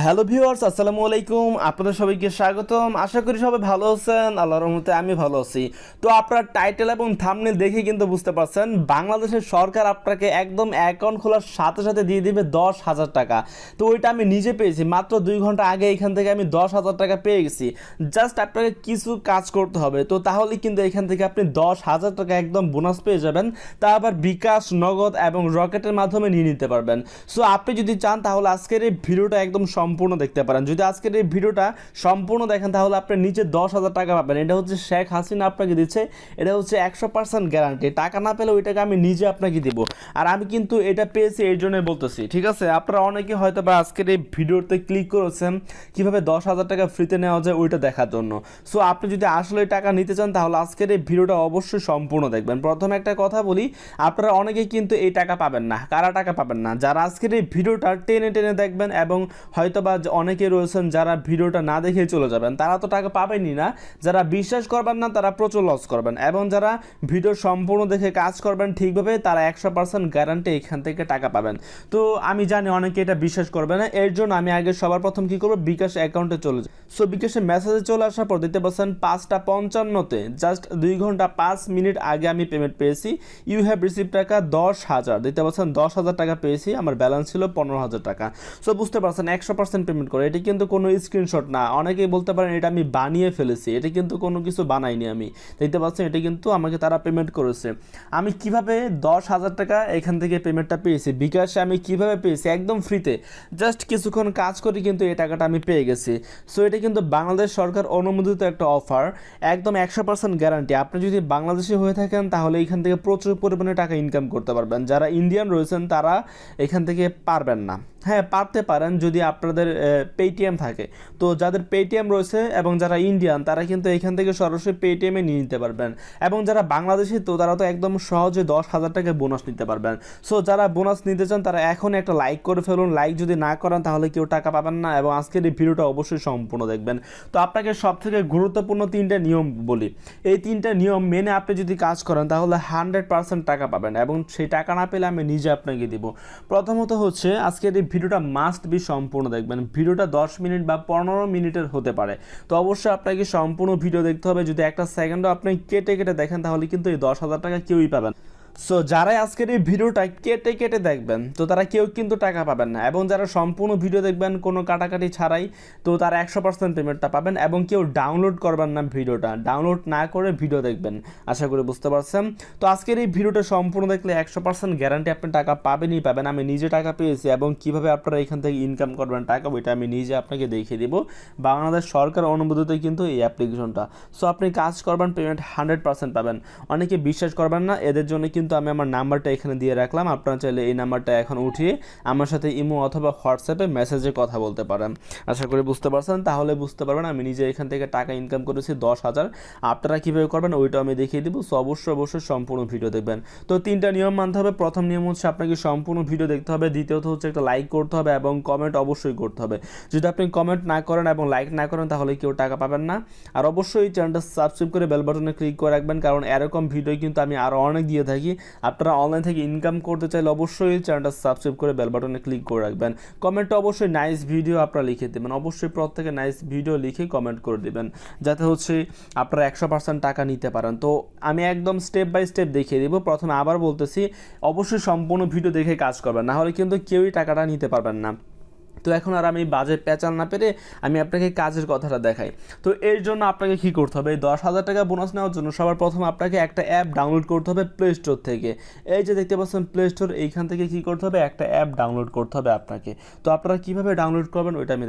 Hello viewers, আসসালামু আলাইকুম। আপনাদের সবাইকে স্বাগতম। আশা করি সবাই ভালো আছেন। আল্লাহর রহমতে আমি ভালো আছি। তো আপনার টাইটেল এবং থাম্বনেল দেখে কিন্তু বুঝতে পারছেন বাংলাদেশের সরকার আপনাকে একদম অ্যাকাউন্ট খোলার সাথে সাথে দিয়ে দিবে 10,000 টাকা। তো ওইটা আমি নিজে পেয়েছি, মাত্র 2 ঘন্টা আগে এখান থেকে আমি 10,000 টাকা পেয়ে গেছি। জাস্ট আপনাকে কিছু কাজ করতে হবে, তো তাহলে কিন্তু এখান থেকে আপনি 10,000 টাকা একদম বোনাস পেয়ে যাবেন। তা আবার বিকাশ, নগদ এবং রকেটের মাধ্যমে নিয়ে নিতে পারবেন। সো আপনি যদি চান তাহলে আজকের এই ভিডিওটা একদম সম্পূর্ণ দেখতে পারেন। যদি আজকের এই ভিডিওটা সম্পূর্ণ দেখেন তাহলে আপনি নিচে 10,000 টাকা পাবেন। এটা হচ্ছে শেখ হাসিনা আপনাকে দিচ্ছে, এটা হচ্ছে 100% গ্যারান্টি। টাকা না পেলে ওই টাকা আমি নিজে আপনাকে দিব। আর আমি কিন্তু এটা পেয়েছি এই জন্যই বলতেছি, ঠিক আছে? আপনারা অনেকে হয়তো বা আজকের এই ভিডিওতে ক্লিক করেছেন কীভাবে 10,000 টাকা ফ্রিতে নেওয়া যায় ওইটা দেখার জন্য। সো আপনি যদি আসলে টাকা নিতে চান তাহলে আজকের এই ভিডিওটা অবশ্যই সম্পূর্ণ দেখবেন। প্রথমে একটা কথা বলি, আপনারা অনেকেই কিন্তু এই টাকা পাবেন না। কারা টাকা পাবেন না? যারা আজকের এই ভিডিওটা টেনে টেনে দেখবেন এবং হয়তোবা অনেকে রয়েছেন যারা ভিডিওটা না দেখে চলে যাবেন, তারা তো টাকা পাবেনই না। যারা বিশ্বাস করবেন না তারা প্রচুর লস করবেন, এবং যারা ভিডিও সম্পূর্ণ দেখে কাজ করবেন ঠিকভাবে তারা 100% গ্যারান্টি এখান থেকে টাকা পাবেন। তো আমি জানি অনেকে এটা বিশ্বাস করবে না, এর জন্য আমি আগে সবার প্রথম কী করবো, বিকাশ অ্যাকাউন্টে চলে যাই। সো বিকাশে মেসেজে চলে আসার পর দিতে পারছেন 5:55 জাস্ট 2 ঘন্টা 5 মিনিট আগে আমি পেমেন্ট পেয়েছি। ইউ হ্যাভ রিসিভ টাকা 10,000 দিতে পারছেন, 10,000 টাকা পেয়েছি। আমার ব্যালেন্স ছিল 15,000 টাকা। সো বুঝতে পারছেন 100% পেমেন্ট করে। এটি কিন্তু কোনো স্ক্রিনশট না। অনেকেই বলতে পারেন এটা আমি বানিয়ে ফেলেছি, এটি কিন্তু কোনো কিছু বানাইনি আমি। দেখতে পাচ্ছেন এটি কিন্তু আমাকে তারা পেমেন্ট করেছে। আমি কিভাবে 10,000 টাকা এখান থেকে পেমেন্টটা পেয়েছি, বিকাশে আমি কিভাবে পেয়েছি একদম ফ্রিতে, জাস্ট কিছুক্ষণ কাজ করে কিন্তু এই টাকাটা আমি পেয়ে গেছি। সো এটা কিন্তু বাংলাদেশ সরকার অনুমোদিত একটা অফার, একদম 100% গ্যারান্টি। আপনি যদি বাংলাদেশি হয়ে থাকেন তাহলে এখান থেকে প্রচুর পরিমাণে টাকা ইনকাম করতে পারবেন। যারা ইন্ডিয়ান রয়েছেন তারা এখান থেকে পারবেন না। হ্যাঁ, পারতে পারেন যদি আপনাদের পেটিএম থাকে। তো যাদের পেটিএম রয়েছে এবং যারা ইন্ডিয়ান তারা কিন্তু এখান থেকে সরাসরি পেটিএমে নিয়ে নিতে পারবেন। এবং যারা বাংলাদেশি তো তারা তো একদম সহজে 10,000 টাকা বোনাস নিতে পারবেন। সো যারা বোনাস নিতে চান তারা এখন একটা লাইক করে ফেলুন। লাইক যদি না করেন তাহলে কেউ টাকা পাবেন না। এবং আজকের এই ভিডিওটা অবশ্যই সম্পূর্ণ দেখবেন। তো আপনাকে সবথেকে গুরুত্বপূর্ণ 3টা নিয়ম বলি। এই 3টা নিয়ম মেনে আপনি যদি কাজ করেন তাহলে 100% টাকা পাবেন, এবং সেই টাকা না পেলে আমি নিজে আপনাকে দিব। প্রথমত হচ্ছে আজকের এই ভিডিওটা মাস্ট বি সম্পূর্ণ দেখবেন। ভিডিওটা 10 মিনিট বা 15 মিনিটের হতে পারে, তো অবশ্যই আপনাকে সম্পূর্ণ ভিডিও দেখতে হবে। যদি একটা সেকেন্ডও আপনি কেটে কেটে দেখেন তাহলে কিন্তু এই 10,000 টাকা কেউই পাবেন। সো যারাই আজকের এই ভিডিওটা কেটে কেটে দেখবেন তো তারা কেউ কিন্তু টাকা পাবেন না, এবং যারা সম্পূর্ণ ভিডিও দেখবেন কোনো কাটাকাটি ছাড়াই তো তারা 100% পেমেন্টটা পাবেন। এবং কেউ ডাউনলোড করবেন না, ভিডিওটা ডাউনলোড না করে ভিডিও দেখবেন। আশা করি বুঝতে পারছেন। তো আজকের এই ভিডিওটা সম্পূর্ণ দেখলে 100% গ্যারান্টি আপনি টাকা পাবেনই পাবেন। আমি নিজে টাকা পেয়েছি, এবং কীভাবে আপনারা এখান থেকে ইনকাম করবেন টাকা ওইটা আমি নিজে আপনাকে দেখিয়ে দেবো। বাংলাদেশ সরকার অনুমোদিত কিন্তু এই অ্যাপ্লিকেশনটা। সো আপনি কাজ করবেন, পেমেন্ট 100% পাবেন। অনেকে বিশ্বাস করবেন না, এদের জন্য কিন্তু আমি আমার নাম্বারটা এখানে দিয়ে রাখলাম। আপনারা চাইলে এই নাম্বারটা এখন উঠিয়ে আমার সাথে ইমো অথবা হোয়াটসঅ্যাপে মেসেজে কথা বলতে পারেন। আশা করি বুঝতে পারছেন। তাহলে বুঝতে পারবেন আমি নিজে এখান থেকে টাকা ইনকাম করেছি 10,000। আপনারা কীভাবে করবেন ওইটাও আমি দেখিয়ে দেবো। সো অবশ্যই সম্পূর্ণ ভিডিও দেখবেন। তো 3টা নিয়ম মানতে হবে। প্রথম নিয়ম হচ্ছে আপনাকে সম্পূর্ণ ভিডিও দেখতে হবে। দ্বিতীয়ত হচ্ছে একটা লাইক করতে হবে এবং কমেন্ট অবশ্যই করতে হবে। যদি আপনি কমেন্ট না করেন এবং লাইক না করেন তাহলে কেউ টাকা পাবেন না। আর অবশ্যই চ্যানেলটা সাবস্ক্রাইব করে বেল বাটনে ক্লিক করে রাখবেন, কারণ এরকম ভিডিও কিন্তু আমি আরও অনেক দিয়ে থাকি। আপনারা অনলাইন থেকে ইনকাম করতে চাইলে অবশ্যই চ্যানেলটা সাবস্ক্রাইব করে বেল বাটনে ক্লিক করে রাখবেন। কমেন্টে অবশ্যই নাইস ভিডিও আপনারা লিখে দেবেন। অবশ্যই প্রত্যেকে নাইস ভিডিও লিখে কমেন্ট করে দেবেন, যাতে হচ্ছে আপনারা 100% টাকা নিতে পারেন। তো আমি একদম স্টেপ বাই স্টেপ দেখিয়ে দেবো। প্রথমে আবার বলতেছি, অবশ্যই সম্পূর্ণ ভিডিও দেখে কাজ করবেন, না হলে কিন্তু কেউই টাকাটা নিতে পারবেন না। তো এখন আর আমি বাজে পেঁচাল না পেরে আমি আপনাকে কাজের কথাটা দেখাই। তো এর জন্য আপনাকে কী করতে হবে, এই 10,000 টাকা বোনাস নেওয়ার জন্য সবার প্রথম আপনাকে একটা অ্যাপ ডাউনলোড করতে হবে প্লে স্টোর থেকে। এই যে দেখতে পাচ্ছেন প্লে স্টোর, এইখান থেকে কী করতে হবে, একটা অ্যাপ ডাউনলোড করতে হবে আপনাকে। তো আপনারা কীভাবে ডাউনলোড করবেন ওইটা আমি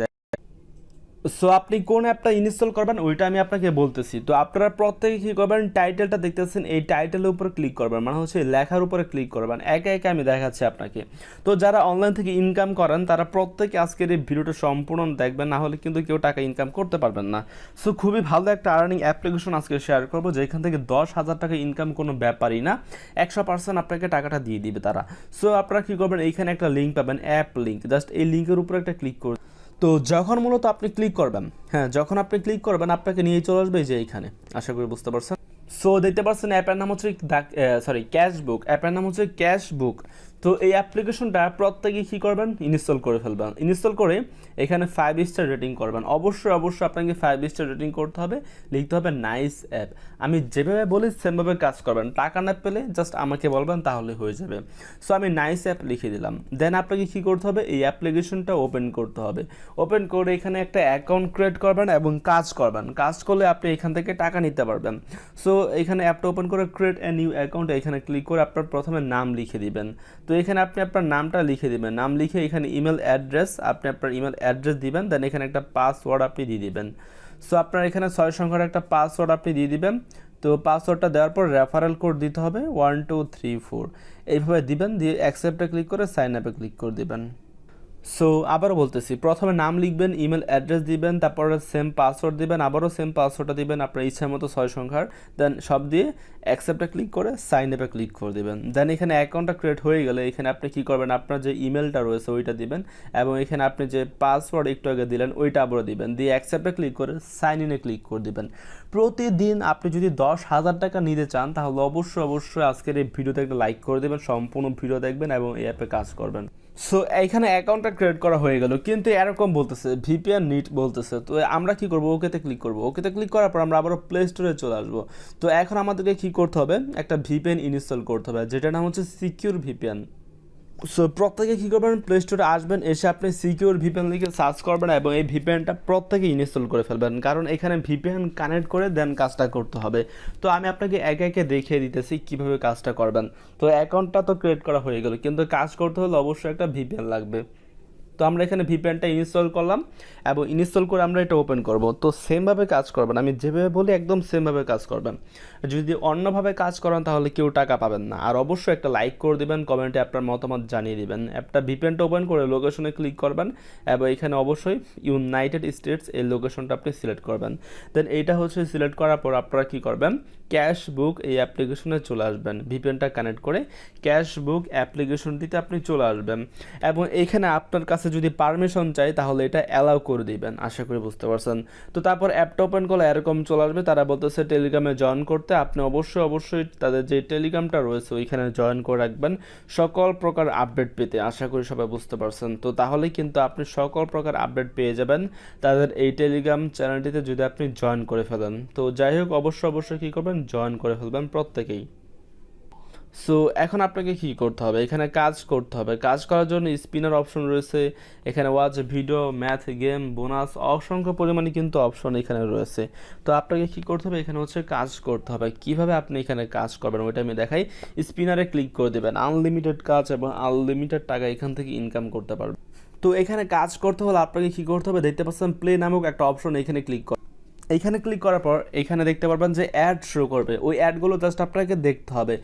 সো আপনি কোন অ্যাপটা ইনস্টল করবেন ওইটা আমি আপনাকে বলতেছি। তো আপনারা প্রত্যেকে কী করবেন, টাইটেলটা দেখতেছেন, এই টাইটেলের উপরে ক্লিক করবেন, মানে হচ্ছে লেখার উপরে ক্লিক করবেন। একে একে আমি দেখাচ্ছি আপনাকে। তো যারা অনলাইন থেকে ইনকাম করেন তারা প্রত্যেকে আজকের এই ভিডিওটা সম্পূর্ণ দেখবেন, না হলে কিন্তু কেউ টাকা ইনকাম করতে পারবেন না। সো খুবই ভালো একটা আর্নিং অ্যাপ্লিকেশন আজকে শেয়ার করবো, যেখান থেকে 10,000 টাকা ইনকাম কোনো ব্যাপারই না, 100% আপনাকে টাকাটা দিয়ে দিবে তারা। সো আপনারা কী করবেন, এইখানে একটা লিঙ্ক পাবেন, অ্যাপ লিঙ্ক, জাস্ট এই লিঙ্কের উপরে একটা ক্লিক করবেন। তো যখন মূলত আপনি ক্লিক করবেন, যখন আপনি ক্লিক করবেন আপনাকে নিয়ে চলে আসবে যে এইখানে। আশা করি বুঝতে পারছেন। সো দেখতে পাচ্ছেন অ্যাপের নাম হচ্ছে ক্যাশ বুক। অ্যাপের নাম হচ্ছে ক্যাশ বুক। তো এই অ্যাপ্লিকেশনটা প্রত্যেকে কী করবেন, ইনস্টল করে ফেলবেন। ইনস্টল করে এখানে 5 স্টার রেটিং করবেন। অবশ্যই আপনাকে 5 স্টার রেটিং করতে হবে, লিখতে হবে নাইস অ্যাপ। আমি যেভাবে বলি সেমভাবে কাজ করবেন। টাকা না পেলে জাস্ট আমাকে বলবেন, তাহলে হয়ে যাবে। সো আমি নাইস অ্যাপ লিখে দিলাম। দেন আপনাকে কী করতে হবে, এই অ্যাপ্লিকেশনটা ওপেন করতে হবে। ওপেন করে এখানে একটা অ্যাকাউন্ট ক্রিয়েট করবেন এবং কাজ করবেন। কাজ করলে আপনি এখান থেকে টাকা নিতে পারবেন। সো এখানে অ্যাপটা ওপেন করে ক্রিয়েট এ নিউ অ্যাকাউন্ট এখানে ক্লিক করে আপনার প্রথমে নাম লিখে দিবেন। তো এখানে আপনি আপনার নামটা লিখে দিবেন। নাম লিখে এখানে ইমেল অ্যাড্রেস, আপনি আপনার ইমেল অ্যাড্রেস দিবেন। দেন এখানে একটা পাসওয়ার্ড আপনি দিয়ে দিবেন। সো আপনার এখানে 6 সংখ্যার একটা পাসওয়ার্ড আপনি দিয়ে দিবেন। তো পাসওয়ার্ডটা দেওয়ার পর রেফারেল কোড দিতে হবে 1 2 3 4 এইভাবে দিবেন। দিয়ে অ্যাকসেপ্টে ক্লিক করে সাইন আপে ক্লিক করে দিবেন। সো আবারও বলতেছি, প্রথমে নাম লিখবেন, ইমেল অ্যাড্রেস দিবেন, তারপরে সেম পাসওয়ার্ড দিবেন, আবারও সেম পাসওয়ার্ডটা দিবেন আপনার ইচ্ছা মতো 6 সংখ্যার। দেন সব দিয়ে অ্যাকসেপ্টে ক্লিক করে সাইন আপে ক্লিক করে দিবেন। দেন এখানে অ্যাকাউন্টটা ক্রিয়েট হয়ে গেলে এখানে আপনি কী করবেন, আপনার যে ইমেলটা রয়েছে ওইটা দিবেন এবং এখানে আপনি যে পাসওয়ার্ড একটু আগে দিলেন ওইটা আবারও দিবেন। দিয়ে অ্যাকসেপ্টে ক্লিক করে সাইন ইনে ক্লিক করে দিবেন। প্রতিদিন আপনি যদি 10,000 টাকা নিতে চান তাহলে অবশ্যই আজকের এই ভিডিওতে একটা লাইক করে দেবেন, সম্পূর্ণ ভিডিও দেখবেন এবং এই অ্যাপে কাজ করবেন। সো এইখানে অ্যাকাউন্টটা ক্রিয়েট করা হয়ে গেল, কিন্তু এরকম বলতেছে ভিপিএন নিট বলতেছে। তো আমরা কি করব, ওকেতে ক্লিক করব। ওকেতে ক্লিক করার পর আমরা আবারও প্লে স্টোরে চলে আসবো। তো এখন আমাদেরকে কি করতে হবে, একটা ভিপিএন ইনস্টল করতে হবে, যেটার নাম হচ্ছে সিকিউর ভিপিএন। সো প্রত্যেকে কী করবেন, প্লে স্টোরে আসবেন, এসে আপনি সিকিউর ভিপিএন লিখে সার্চ করবেন এবং এই ভিপিএনটা প্রত্যেকে ইনস্টল করে ফেলবেন, কারণ এখানে ভিপিএন কানেক্ট করে দেন কাজটা করতে হবে। তো আমি আপনাকে একে একে দেখিয়ে দিতেছি কীভাবে কাজটা করবেন। তো অ্যাকাউন্টটা তো ক্রিয়েট করা হয়ে গেল, কিন্তু কাজ করতে হলে অবশ্যই একটা ভিপিএন লাগবে। তো আমরা এখানে ভিপিএনটা ইনস্টল করলাম এবং ইনস্টল করে আমরা এটা ওপেন করব। তো সেমভাবে কাজ করবেন, আমি যেভাবে বলি একদম সেমভাবে কাজ করবেন। যদি অন্যভাবে কাজ করেন তাহলে কেউ টাকা পাবেন না। আর অবশ্যই একটা লাইক করে দিবেন, কমেন্টে আপনার মতামত জানিয়ে দিবেন। অ্যাপটা ভিপিএনটা ওপেন করে লোকেশনে ক্লিক করবেন এবং এখানে অবশ্যই ইউনাইটেড স্টেটস এই লোকেশনটা আপনি সিলেক্ট করবেন। দেন এইটা হচ্ছে সিলেক্ট করার পর আপনারা কী করবেন, ক্যাশ বুক এই অ্যাপ্লিকেশনে চলে আসবেন। ভিপিএনটা কানেক্ট করে ক্যাশ বুক অ্যাপ্লিকেশনটিতে আপনি চলে আসবেন এবং এইখানে আপনার কাছে যদি পারমিশন চাই তাহলে এটা অ্যালাউ করে দিবেন। আশা করি বুঝতে পারছেন। তো তারপর অ্যাপটা ওপেন করলে এরকম চলে আসবে, তারা বলতেছে টেলিগ্রামে জয়েন করতে। আপনি অবশ্যই তাদের যে টেলিগ্রামটা রয়েছে ওইখানে জয়েন করে রাখবেন সকল প্রকার আপডেট পেতে। আশা করি সবাই বুঝতে পারছেন। তো তাহলে কিন্তু আপনি সকল প্রকার আপডেট পেয়ে যাবেন তাদের এই টেলিগ্রাম চ্যানেলটিতে যদি আপনি জয়েন করে ফেলেন। তো যাই হোক, অবশ্যই কী করবেন, জয়েন করে ফেলবেন প্রত্যেকেই। সো এখন আপনাকে কী করতে হবে, এখানে কাজ করতে হবে। কাজ করার জন্য স্পিনার অপশন রয়েছে, এখানে watch video, math, game, bonus, অসংখ্য পরিমাণে কিন্তু অপশন এখানে রয়েছে। তো আপনাকে কী করতে হবে, এখানে হচ্ছে কাজ করতে হবে। কীভাবে আপনি এখানে কাজ করবেন ওইটা আমি দেখাই। স্পিনারে ক্লিক করে দেবেন, আনলিমিটেড কাজ এবং আনলিমিটেড টাকা এখান থেকে ইনকাম করতে পারবেন। তো এখানে কাজ করতে হলে আপনাকে কী করতে হবে, দেখতে পাচ্ছেন প্লে নামক একটা অপশন, এখানে ক্লিক করুন। এইখানে ক্লিক করার পর এখানে দেখতে পারবেন যে অ্যাড শো করবে, ওই অ্যাডগুলো জাস্ট আপনাকে দেখতে হবে।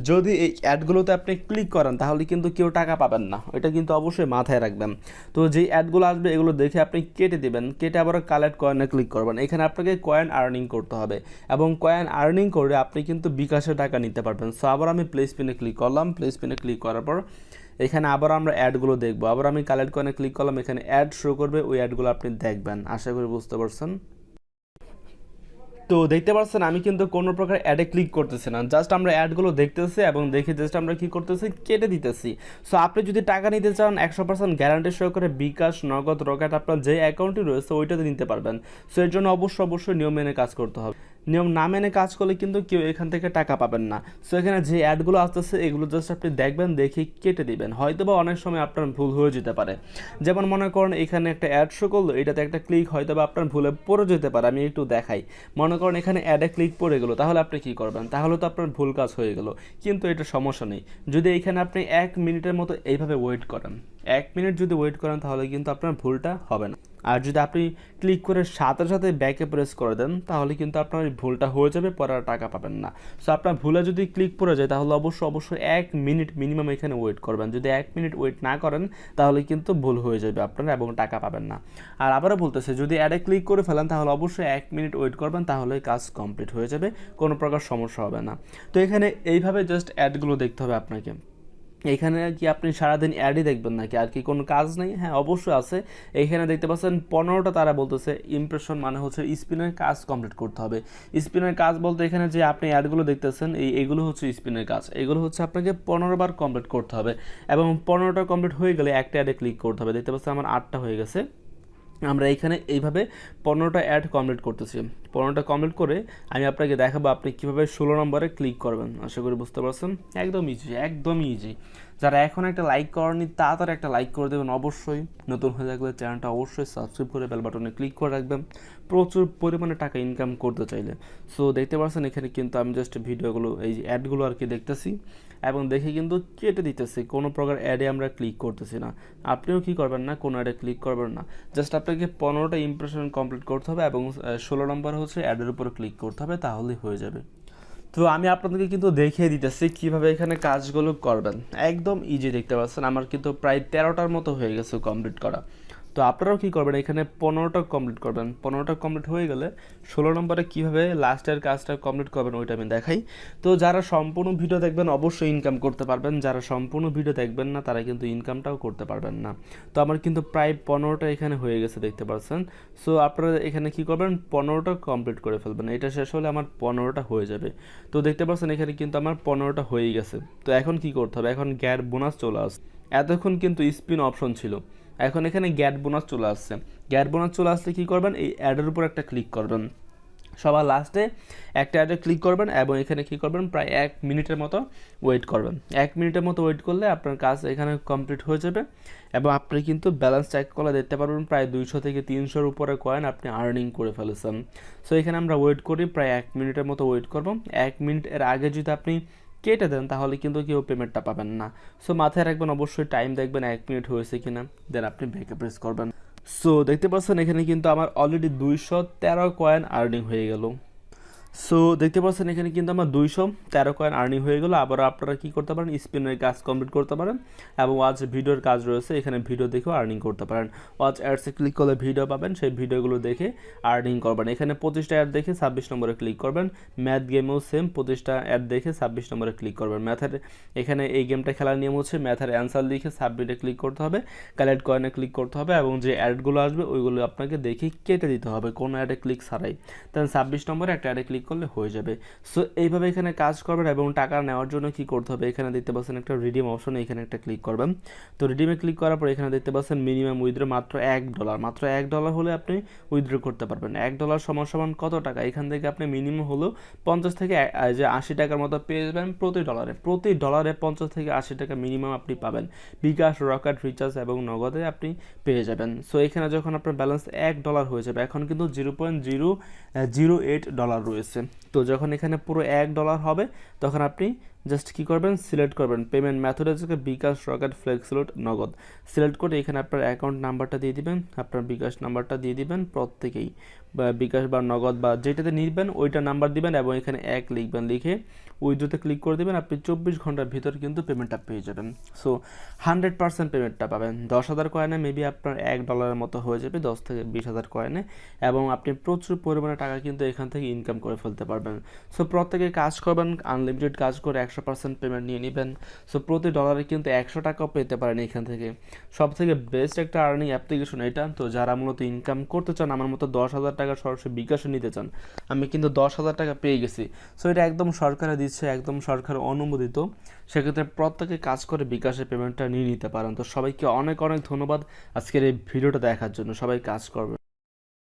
যদি এই অ্যাডগুলোতে আপনি ক্লিক করেন তাহলে কিন্তু কেউ টাকা পাবেন না, এটা কিন্তু অবশ্যই মাথায় রাখবেন। তো যেই অ্যাডগুলো আসবে এগুলো দেখে আপনি কেটে দেবেন, কেটে আবার কালেক্ট কয়েনে ক্লিক করবেন। এখানে আপনাকে কয়েন আর্নিং করতে হবে এবং কয়েন আর্নিং করে আপনি কিন্তু বিকাশে টাকা নিতে পারবেন। সো আবার আমি প্লে স্পিনে ক্লিক করলাম। প্লে স্পিনে ক্লিক করার পর এখানে আবার আমরা অ্যাডগুলো দেখবো। আবার আমি কালেক্ট কয়েনে ক্লিক করলাম, এখানে অ্যাড শো করবে, ওই অ্যাডগুলো আপনি দেখবেন। আশা করি বুঝতে পারছেন। তো দেখতে পাচ্ছেন আমি কিন্তু কোনো প্রকার অ্যাডে ক্লিক করতেছি না, জাস্ট আমরা অ্যাডগুলো দেখতেছি এবং দেখে জাস্ট আমরা কী করতেছি, কেটে দিতেছি। সো আপনি যদি টাকা নিতে চান 100% গ্যারান্টি সহকারে বিকাশ, নগদ, রকেট আপনার যে অ্যাকাউন্টটি রয়েছে ওইটাতে নিতে পারবেন। সো এর জন্য অবশ্যই নিয়ম মেনে কাজ করতে হবে। নিয়ম না মেনে কাজ করলে কিন্তু কেউ এখান থেকে টাকা পাবেন না। সো এখানে যে অ্যাডগুলো আসতেছে এগুলো জাস্ট আপনি দেখবেন, দেখে কেটে দিবেন। হয়তো বা অনেক সময় আপনার ভুল হয়ে যেতে পারে। যেমন মনে করেন এখানে একটা অ্যাড শো করলো, এটাতে একটা ক্লিক হয়তো বা আপনার ভুলে পড়ে যেতে পারে। আমি একটু দেখাই। মনে করেন এখানে অ্যাডে ক্লিক পড়ে গেলো, তাহলে আপনি কী করবেন, তাহলে তো আপনার ভুল কাজ হয়ে গেল। কিন্তু এটা সমস্যা নেই, যদি এখানে আপনি 1 মিনিটের মতো এইভাবে ওয়েট করেন, 1 মিনিট যদি ওয়েট করেন তাহলে কিন্তু আপনার ভুলটা হবে না। আর যদি আপনি ক্লিক করে সাথে ব্যাকে প্রেস করে দেন তাহলে কিন্তু আপনার ভুলটা হয়ে যাবে, পরে আর টাকা পাবেন না। সো আপনার ভুলে যদি ক্লিক পড়ে যায় তাহলে অবশ্যই 1 মিনিট মিনিমাম এখানে ওয়েট করবেন। যদি 1 মিনিট ওয়েট না করেন তাহলে কিন্তু ভুল হয়ে যাবে আপনার এবং টাকা পাবেন না। আর আবারও বলতেছে, যদি অ্যাডে ক্লিক করে ফেলেন তাহলে অবশ্যই 1 মিনিট ওয়েট করবেন, তাহলে কাজ কমপ্লিট হয়ে যাবে, কোনো প্রকার সমস্যা হবে না। তো এখানে এইভাবে জাস্ট অ্যাডগুলো দেখতে হবে আপনাকে। এখানে কি আপনি সারাদিন অ্যাডই দেখবেন নাকি, আর কি কোনো কাজ নেই? হ্যাঁ, অবশ্যই আছে। এইখানে দেখতে পাচ্ছেন 15টা তারা বলতেছে ইমপ্রেশন, মানে হচ্ছে স্পিনের কাজ কমপ্লিট করতে হবে। স্পিনের কাজ বলতে এখানে যে আপনি অ্যাডগুলো দেখতেছেন এইগুলো হচ্ছে স্পিনের কাজ, এগুলো হচ্ছে আপনাকে 15 বার কমপ্লিট করতে হবে, এবং 15টা কমপ্লিট হয়ে গেলে একটা অ্যাডে ক্লিক করতে হবে। দেখতে পাচ্ছেন আমার 8টা হয়ে গেছে। আমরা এইখানে এইভাবে 15টা অ্যাড কমপ্লিট করতেছি। 15টা কমপ্লিট করে আমি আপনাকে দেখাবো আপনি কীভাবে 16 নম্বরে ক্লিক করবেন। আশা করি বুঝতে পারছেন, একদম ইজি, একদমই ইজি। যারা এখন একটা লাইক করেনি তাড়াতাড়ি একটা লাইক করে দেবেন অবশ্যই। নতুন হয়ে থাকলে চ্যানেলটা অবশ্যই সাবস্ক্রাইব করে বেল বাটনে ক্লিক করে রাখবেন প্রচুর পরিমাণে টাকা ইনকাম করতে চাইলে। সো দেখতে পাচ্ছেন এখানে কিন্তু আমি জাস্ট ভিডিওগুলো, এই যে অ্যাডগুলো আর কি দেখতেছি, এবং দেখে কিন্তু কেটে দিতেছি, কোনো প্রকার অ্যাডে আমরা ক্লিক করতেছি না। আপনিও কি করবেন না, কোনো অ্যাডে ক্লিক করবেন না, জাস্ট আপনাকে 15টা ইমপ্রেশন কমপ্লিট করতে হবে এবং 16 নম্বর হচ্ছে অ্যাডের উপরে ক্লিক করতে হবে, তাহলেই হয়ে যাবে। তো আমি আপনাদেরকে কিন্তু দেখিয়ে দিতেছি কীভাবে এখানে কাজগুলো করবেন, একদম ইজি। দেখতে পাচ্ছেন আমার কিন্তু প্রায় 13টার মতো হয়ে গেছে কমপ্লিট করা। তো আপনারাও কী করবেন, এখানে 15টা কমপ্লিট করবেন। 15টা কমপ্লিট হয়ে গেলে 16 নম্বরে কীভাবে লাস্টের কাজটা কমপ্লিট করবেন ওইটা আমি দেখাই। তো যারা সম্পূর্ণ ভিডিও দেখবেন অবশ্যই ইনকাম করতে পারবেন, যারা সম্পূর্ণ ভিডিও দেখবেন না তারা কিন্তু ইনকামটাও করতে পারবেন না। তো আমার কিন্তু প্রায় 15টা এখানে হয়ে গেছে দেখতে পাচ্ছেন। সো আপনারা এখানে কী করবেন, 15টা কমপ্লিট করে ফেলবেন, এটা শেষ হলে আমার 15টা হয়ে যাবে। তো দেখতে পাচ্ছেন এখানে কিন্তু আমার 15টা হয়েই গেছে। তো এখন কি করতে হবে, এখন গ্যার বোনাস চলে আসছে। এতক্ষণ কিন্তু স্পিন অপশন ছিল, এখন এখানে গ্যাট বোনাস চলে আসছে। গ্যাট বোনাস চলে আসলে কী করবেন, এই অ্যাডের উপর একটা ক্লিক করবেন, সবার লাস্টে একটা অ্যাডে ক্লিক করবেন এবং এখানে কী করবেন, প্রায় 1 মিনিটের মতো ওয়েট করবেন। 1 মিনিটের মতো ওয়েট করলে আপনার কাজ এখানে কমপ্লিট হয়ে যাবে, এবং আপনি কিন্তু ব্যালেন্স চেক করলে দেখতে পারবেন প্রায় 200 থেকে 300-র উপরে কয়েন আপনি আর্নিং করে ফেলেছেন। সো এখানে আমরা ওয়েট করি, প্রায় 1 মিনিটের মতো ওয়েট করব। 1 মিনিট এর আগে যদি আপনি কেটে দেন তাহলে কিন্তু কেউ পেমেন্টটা পাবেন না। সো মাথায় রাখবেন, অবশ্যই টাইম দেখবেন 1 মিনিট হয়েছে কিনা, দেন আপনি ব্যাকে প্রেস করবেন। সো দেখতে পাচ্ছেন এখানে কিন্তু আমার অলরেডি 213 কয়েন আর্নিং হয়ে গেল। সো দেখতে পাচ্ছেন এখানে কিন্তু আমার 213 কয়েন আর্নিং হয়ে গেল। আবার আপনারা কী করতে পারেন, স্পিনের কাজ কমপ্লিট করতে পারেন, এবং ওয়াচ ভিডিওর কাজ রয়েছে এখানে, ভিডিও দেখেও আর্নিং করতে পারেন। ওয়াচ অ্যাডসে ক্লিক করলে ভিডিও পাবেন, সেই ভিডিওগুলো দেখে আর্নিং করবেন। এখানে 25টা অ্যাড দেখে 26 নম্বরে ক্লিক করবেন। ম্যাথ গেমেও সেম, 25টা অ্যাড দেখে 26 নম্বরে ক্লিক করবেন। ম্যাথের এখানে এই গেমটা খেলার নিয়ম হচ্ছে ম্যাথের অ্যান্সার লিখে সাবমিটে ক্লিক করতে হবে, কালেক্ট কয়েনে ক্লিক করতে হবে, এবং যে অ্যাডগুলো আসবে ওইগুলো আপনাকে দেখে কেটে দিতে হবে কোনো অ্যাডে ক্লিক ছাড়াই। দেন 26 নম্বরে একটা অ্যাডে ক্লিক করলে হয়ে যাবে। সো এইভাবে এখানে কাজ করবেন, এবং টাকা নেওয়ার জন্য কি করতে হবে, এখানে দেখতে পাচ্ছেন একটা রিডিম অপশন, এখানে একটা ক্লিক করবেন। তো রিডিমে ক্লিক করার পর এখানে দেখতে পাচ্ছেন মিনিমাম উইথড্র মাত্র $1, মাত্র $1 হলে আপনি উইথড্র করতে পারবেন। $1 সমান সমান কত টাকা, এখান থেকে আপনি মিনিমাম হলেও 50 থেকে 80 টাকার মতো পেয়ে যাবেন প্রতি ডলারে। প্রতি ডলারে 50 থেকে 80 টাকা মিনিমাম আপনি পাবেন, বিকাশ, রকেট, রিচার্জ এবং নগদে আপনি পেয়ে যাবেন। সো এখানে যখন আপনার ব্যালেন্স $1 হয়ে যাবে, এখন কিন্তু $0.008 রয়েছে। তো যখন এখানে পুরো $1 হবে তখন আপনি জাস্ট কী করবেন, সিলেক্ট করবেন পেমেন্ট মেথড হচ্ছে বিকাশ, রকেট, ফ্লেক্সিলোড, নগদ। সিলেক্ট করে এখানে আপনার অ্যাকাউন্ট নাম্বারটা দিয়ে দিবেন, আপনার বিকাশ নাম্বারটা দিয়ে দিবেন প্রত্যেকেই, বা বিকাশ বা নগদ বা যেটাতে নিবেন ওইটা নাম্বার দিবেন, এবং এখানে 1 লিখবেন, লিখে উইথড্রোতে ক্লিক করে দেবেন। আপনি 24 ঘন্টার ভিতর কিন্তু পেমেন্টটা পেয়ে যাবেন। সো 100% পেমেন্টটা পাবেন। 10,000 কয়েনে মেবি আপনার $1 মতো হয়ে যাবে, 10 থেকে 20,000 কয়েনে, এবং আপনি প্রচুর পরিমাণে টাকা কিন্তু এখান থেকে ইনকাম করে ফেলতে পারবেন। সো প্রত্যেকে কাজ করবেন, আনলিমিটেড কাজ করে 100% পেমেন্ট নিয়ে নেবেন। সো প্রতি ডলারে কিন্তু 100 টাকাও পেতে পারেন এখান থেকে। সব থেকে বেস্ট একটা আর্নিং অ্যাপ্লিকেশন এটা। তো যারা মূলত ইনকাম করতে চান, আমার মতো 10,000 টাকা সরাসরি বিকাশে নিতে চান, আমি কিন্তু 10,000 টাকা পেয়ে গেছি। সো এটা একদম সরকারে দিচ্ছে, একদম সরকার অনুমোদিত। সেক্ষেত্রে প্রত্যেকে কাজ করে বিকাশে পেমেন্টটা নিয়ে নিতে পারেন। তো সবাইকে অনেক অনেক ধন্যবাদ আজকের এই ভিডিওটা দেখার জন্য। সবাই কাজ করবে।